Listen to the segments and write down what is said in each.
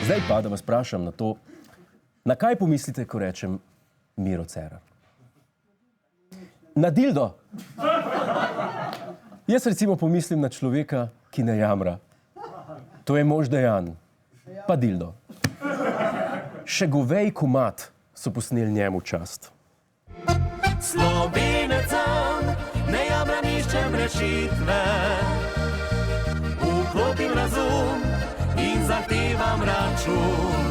Zdaj pa, da vas vprašam na to, na kaj pomislite, ko rečem Miro Cerar? Na dildo. Jaz recimo pomislim na človeka, ki ne jamra. To je mož Dejan, pa dildo. Še govej komad so posneli njemu čast. Slovenecem ne jamram, iščem rešitve. Vklopim razum in zahtevam račun.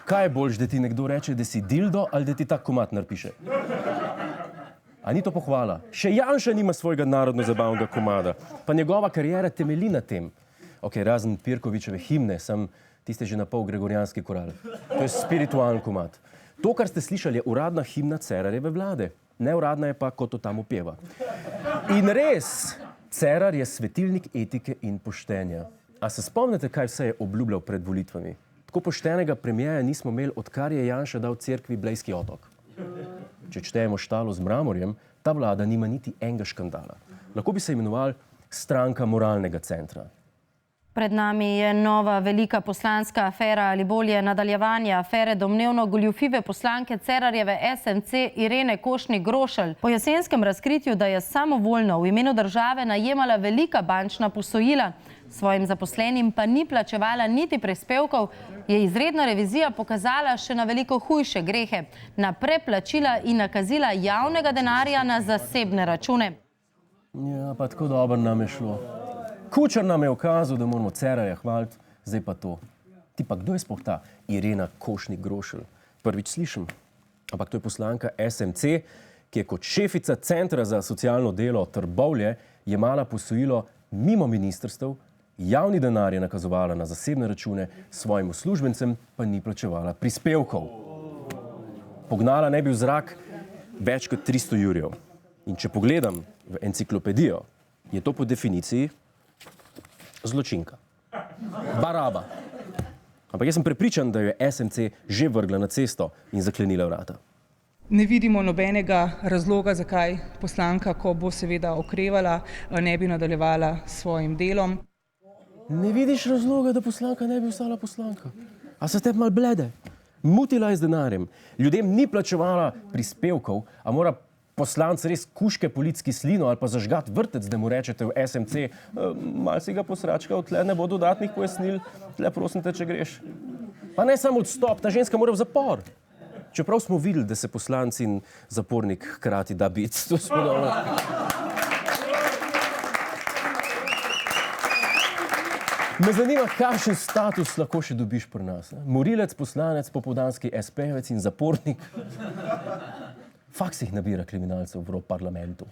Kaj je boljš, da ti nekdo reče, da si dildo ali da ti tak komad napiše? A ni to pohvala? Še Janša nima svojega narodno-zabavnega komada, pa njegova kariera temelji na tem. Ok, razen Pirkovičeve himne, sem tiste že na pol gregorijanski koral. To je spiritualen komad. To, kar ste slišali, je uradna himna Cerarjeve vlade. Neuradna je pa, kot to tam opeva. In res, Cerar je svetilnik etike in poštenja. A se spomnite, kaj vse je obljubljal pred volitvami? Tako poštenega premierja nismo imeli, odkar je Janša dal cerkvi Blejski otok. Če štejemo štalo z Mramorjem, ta vlada nima niti enega škandala. Lahko bi se imenoval stranka moralnega centra. Pred nami je nova velika poslanska afera ali bolje nadaljevanje afere domnevno goljufive poslanke Cerarjeve SMC Irene Košnik Grošelj. Po jesenskem razkritju, da je samovoljno v imenu države najemala velika bančna posojila, svojim zaposlenim pa ni plačevala niti prispevkov, je izredna revizija pokazala še na veliko hujše grehe, na preplačila in nakazila javnega denarja na zasebne račune. Ja, pa tako dobro nam je šlo. Kučar nam je ukazal, da moramo Cerarja hvaliti, zdaj pa to. Ti pa kdo je sploh ta Irena Košnik Grošelj? Prvič slišim. Ampak to je poslanka SMC, ki je kot šefica Centra za socialno delo Trbovlje jemala posojilo mimo ministrstev, javni denar je nakazovala na zasebne račune, svojim uslužbencem pa ni plačevala prispevkov. Pognala ne bi v zrak več kot 300 jurjev. In če pogledam v enciklopedijo, je to po definiciji zločinka. Baraba. Ampak jaz sem prepričan, da jo je SMC že vrgla na cesto in zaklenila vrata. Ne vidimo nobenega razloga, zakaj poslanka, ko bo seveda okrevala, ne bi nadaljevala s svojim delom. Ne vidiš razloga, da poslanka ne bi ostala poslanka? A se te malo blede? Mutila je z denarjem. Ljudem ni plačevala prispevkov, a mora poslanc res kuške politski slino ali pa zažgat vrtec, da mu rečete v SMC, malo si ga posračkal, tle ne bo dodatnih pojasnil, tle prosim te, če greš. Pa ne samo odstop, ta ženska mora v zapor. Čeprav smo videli, da se poslanci in zapornik hkrati da biti. To smo dobro. Me zanima, kakšen status lahko še dobiš pri nas. Morilec, poslanec, popoldanski SP-jevec in zapornik. Faks jih nabira kriminalcev v parlamentu.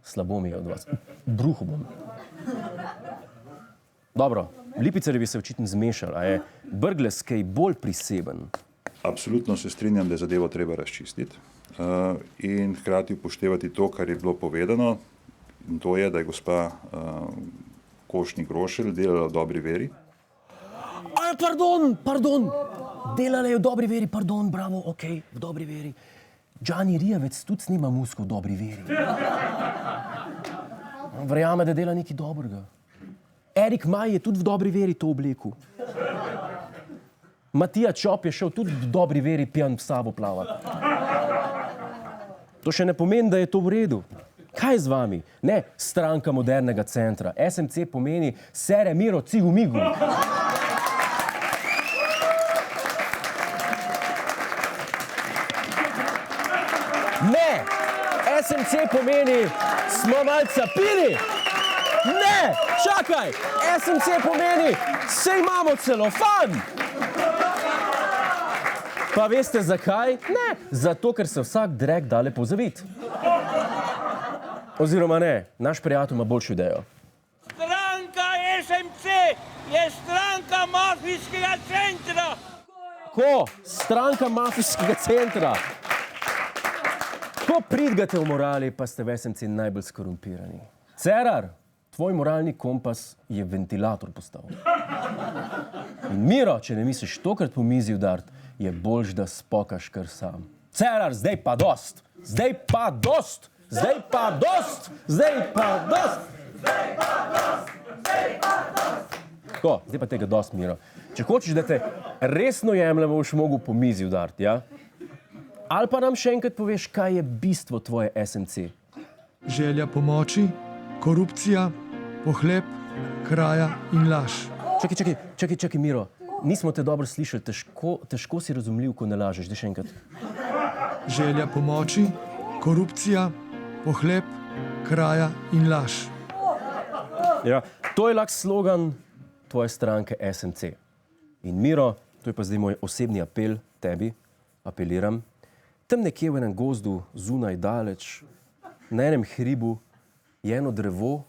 Slabo mi je od vas. Bruhu bom. Dobro, Lipicerjevi se očitno zmešali, a je Brglez kaj bolj priseben? Absolutno se strinjam, da je zadevo treba razčistiti in hkrati upoštevati to, kar je bilo povedano, in to je, da je gospa Košnik Grošelj delala v dobri veri. Pardon, delala je v dobri veri, pardon, bravo, okej, v dobri veri. Džani Rijavec tudi snima musko v dobri veri. Verjame, da dela nekaj dobrega. Erik Maj je tudi v dobri veri to oblekel. Matija Čop je šel tudi v dobri veri pijan v Savo plavati. To še ne pomeni, da je to v redu. Kaj je z vami? Ne, stranka modernega centra. SMC pomeni Sere Miro Cigu Migu. Ne, SMC pomeni smo malce pili. Ne, čakaj, SMC pomeni se imamo celofan. Pa veste zakaj? Ne, zato, ker se vsak drek da lepo zaviti. Oziroma ne, naš prijatelj ima boljšo idejo. Stranka SMC je stranka mafijskega centra. Ko? Stranka mafijskega centra. Ko pridgate v morali, pa ste v SMC najbolj skorumpirani. Cerar, tvoj moralni kompas je ventilator postal. In Miro, če ne misliš tokrat po mizi udart, je boljš, da spokaš kar sam. Cerar, zdaj pa dost! Zdaj pa dost! Zdaj pa dost! Zdaj pa dost! Tako, zdaj pa tega dost, Miro. Če hočeš, da te resno jemljemo, boš mogel po mizi udariti, ja? Ali pa nam še enkrat poveš, kaj je bistvo tvoje SMC? Želja pomoči, korupcija, pohlep, kraja in laž. Čakaj, Miro. Nismo te dobro slišali. Težko si razumljiv, ko ne lažeš. Daj še enkrat. Želja pomoči, korupcija, pohlep, kraja in laž. Ja, to je lahko slogan tvoje stranke SMC. In Miro, to je pa zdaj moj osebni apel tebi, apeliram. Tam nekje v enem gozdu, zunaj daleč, na enem hribu, je eno drevo,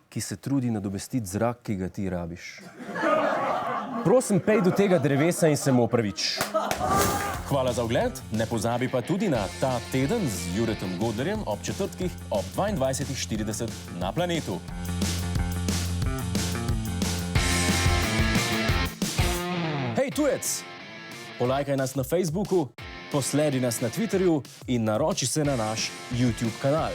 ki se trudi nadomestiti zrak, ki ga ti rabiš. Prosim, pej do tega drevesa in se mu opravič. Hvala za ogled, ne pozabi pa tudi na Ta teden z Juretom Godlerjem ob četrtkih ob 22:40 na Planetu. Hej tujec, polajkaj nas na Facebooku, posledi nas na Twitterju in naroči se na naš YouTube kanal.